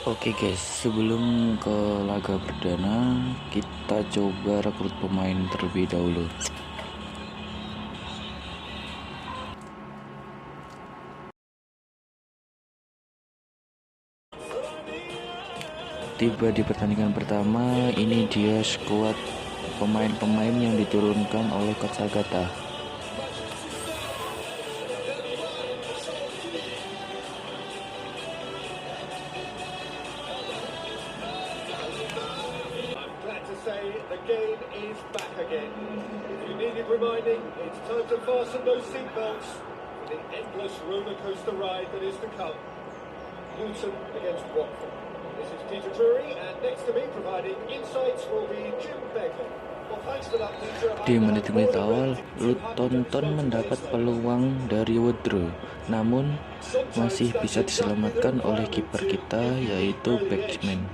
Oke guys, sebelum ke laga perdana, kita coba rekrut pemain terlebih dahulu. Tiba di pertandingan pertama, ini dia skuad pemain-pemain yang diturunkan oleh Coach Agatha. The game is back again. If you needed reminding, it's time to fasten those seatbelts for the endless roller coaster ride that is to come. Luton against Watford. This is Peter Drury, and next to me providing insights will be Jim Begley. Well, thanks for that, Peter. Di menit-menit awal, Luton mendapat peluang dari Woodrow, namun masih bisa diselamatkan oleh kiper kita, yaitu Backman.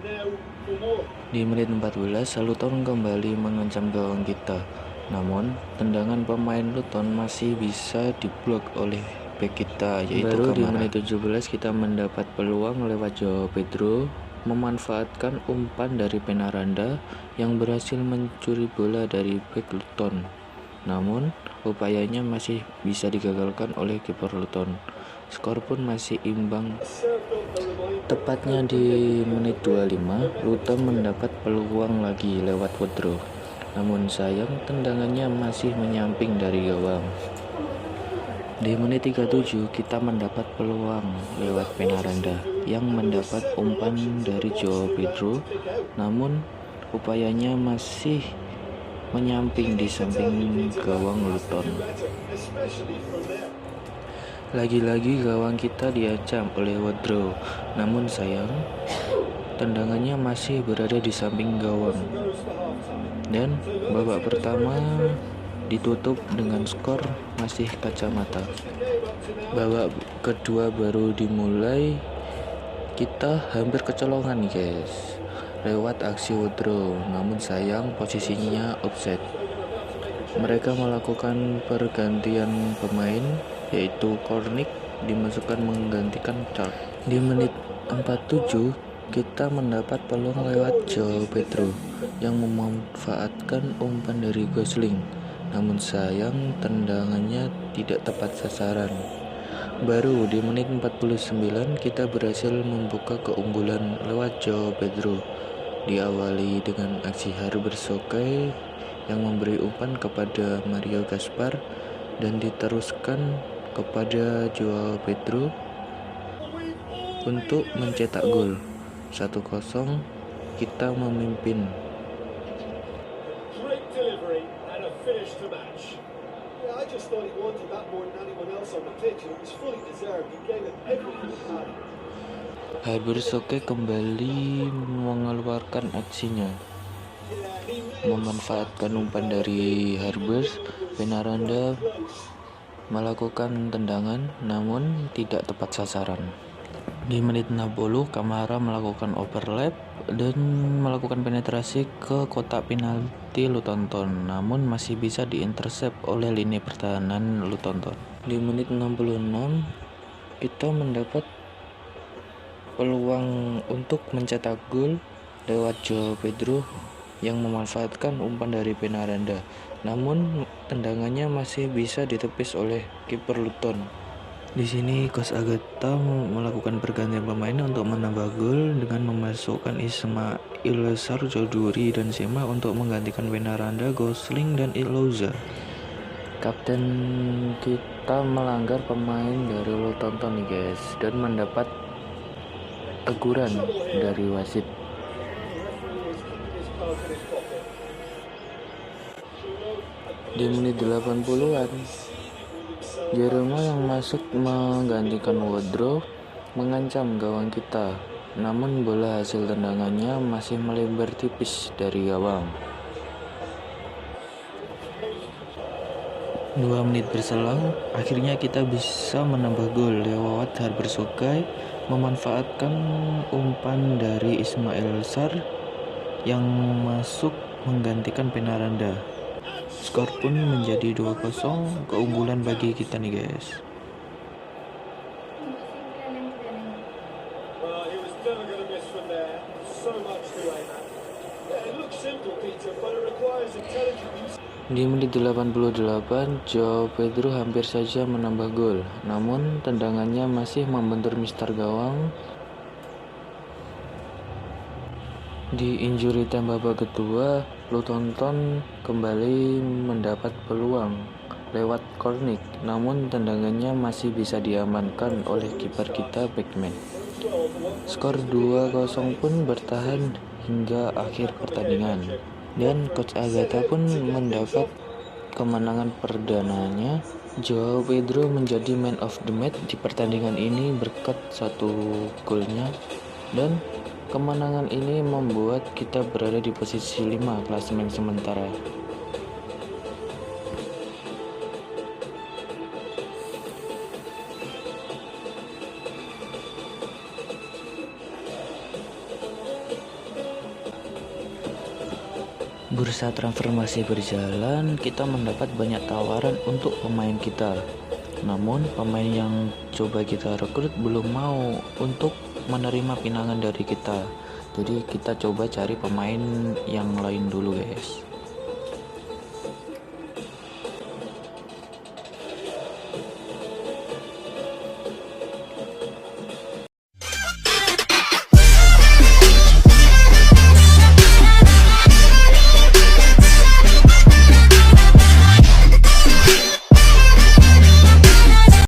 Di menit 14, Luton kembali mengancam gawang kita, namun tendangan pemain Luton masih bisa diblok oleh bek kita, yaitu Baru di menit 17 kita mendapat peluang lewat Joao Pedro memanfaatkan umpan dari Penaranda yang berhasil mencuri bola dari bek Luton. Namun upayanya masih bisa digagalkan oleh kiper Luton. Skor pun masih imbang. Tepatnya di menit 25, Luton mendapat peluang lagi lewat Woodrow. Namun sayang tendangannya masih menyamping dari gawang. Di menit 37, kita mendapat peluang lewat Penaranda yang mendapat umpan dari Joao Pedro. Namun upayanya masih menyamping di samping gawang Luton. Lagi-lagi gawang kita diancam oleh Woodrow, namun sayang tendangannya masih berada di samping gawang. Dan babak pertama ditutup dengan skor masih kacamata. Babak kedua baru dimulai, kita hampir kecolongan guys lewat aksi Woodrow, namun sayang posisinya offside. Mereka melakukan pergantian pemain, yaitu Kornic dimasukkan menggantikan Charles. Di menit 47 kita mendapat peluang lewat Joao Pedro yang memanfaatkan umpan dari Gosling, namun sayang tendangannya tidak tepat sasaran. Baru di menit 49 kita berhasil membuka keunggulan lewat Joao Pedro, diawali dengan aksi Harbersokai yang memberi umpan kepada Mario Gaspar dan diteruskan kepada Joao Pedro untuk mencetak gol. 1-0 kita memimpin. Great delivery and a finish to match. Yeah, I just thought he wanted that more than anyone else on the pitch, and it was fully deserved. He gave it everything he had. Harbersokai kembali mengeluarkan aksinya, memanfaatkan umpan dari Harbers. Penaranda melakukan tendangan namun tidak tepat sasaran. Di menit 60 Kamara melakukan overlap dan melakukan penetrasi ke kotak penalti Luton, namun masih bisa diintersep oleh lini pertahanan Luton. Di menit 66 kita mendapat peluang untuk mencetak gol lewat Joao Pedro yang memanfaatkan umpan dari Penaranda, namun tendangannya masih bisa ditepis oleh kiper Luton. Di sini Coach Agatha melakukan pergantian pemain untuk menambah gol dengan memasukkan Ismail Sarr, Choudhury dan Sema untuk menggantikan Penaranda, Gosling dan Ilouza. Kapten kita melanggar pemain dari Luton nih guys dan mendapat teguran dari wasit. Di menit 80-an, Jerome yang masuk menggantikan Woodrow mengancam gawang kita, namun bola hasil tendangannya masih melebar tipis dari gawang. 2 menit berselang, akhirnya kita bisa menambah gol lewat Harbersokai memanfaatkan umpan dari Ismail Sarr yang masuk menggantikan Penaranda. Skor pun menjadi 2-0, keunggulan bagi kita nih guys. he was never going to miss from there. So much to aim at. Yeah, it looks simple, Peter, but it requires intelligent use. Di menit 88, Joao Pedro hampir saja menambah gol, namun tendangannya masih membentur mister gawang. Di injury time babak kedua, Luton Town kembali mendapat peluang lewat corner, namun tendangannya masih bisa diamankan oleh kiper kita Beckman. Skor 2-0 pun bertahan hingga akhir pertandingan, dan Coach Agatha pun mendapat kemenangan perdananya. Joao Pedro menjadi man of the match di pertandingan ini berkat satu golnya, dan kemenangan ini membuat kita berada di posisi 5 klasemen sementara. Bursa transfer masih berjalan, kita mendapat banyak tawaran untuk pemain kita. Namun pemain yang coba kita rekrut belum mau untuk menerima pinangan dari kita. Jadi kita coba cari pemain yang lain dulu, guys.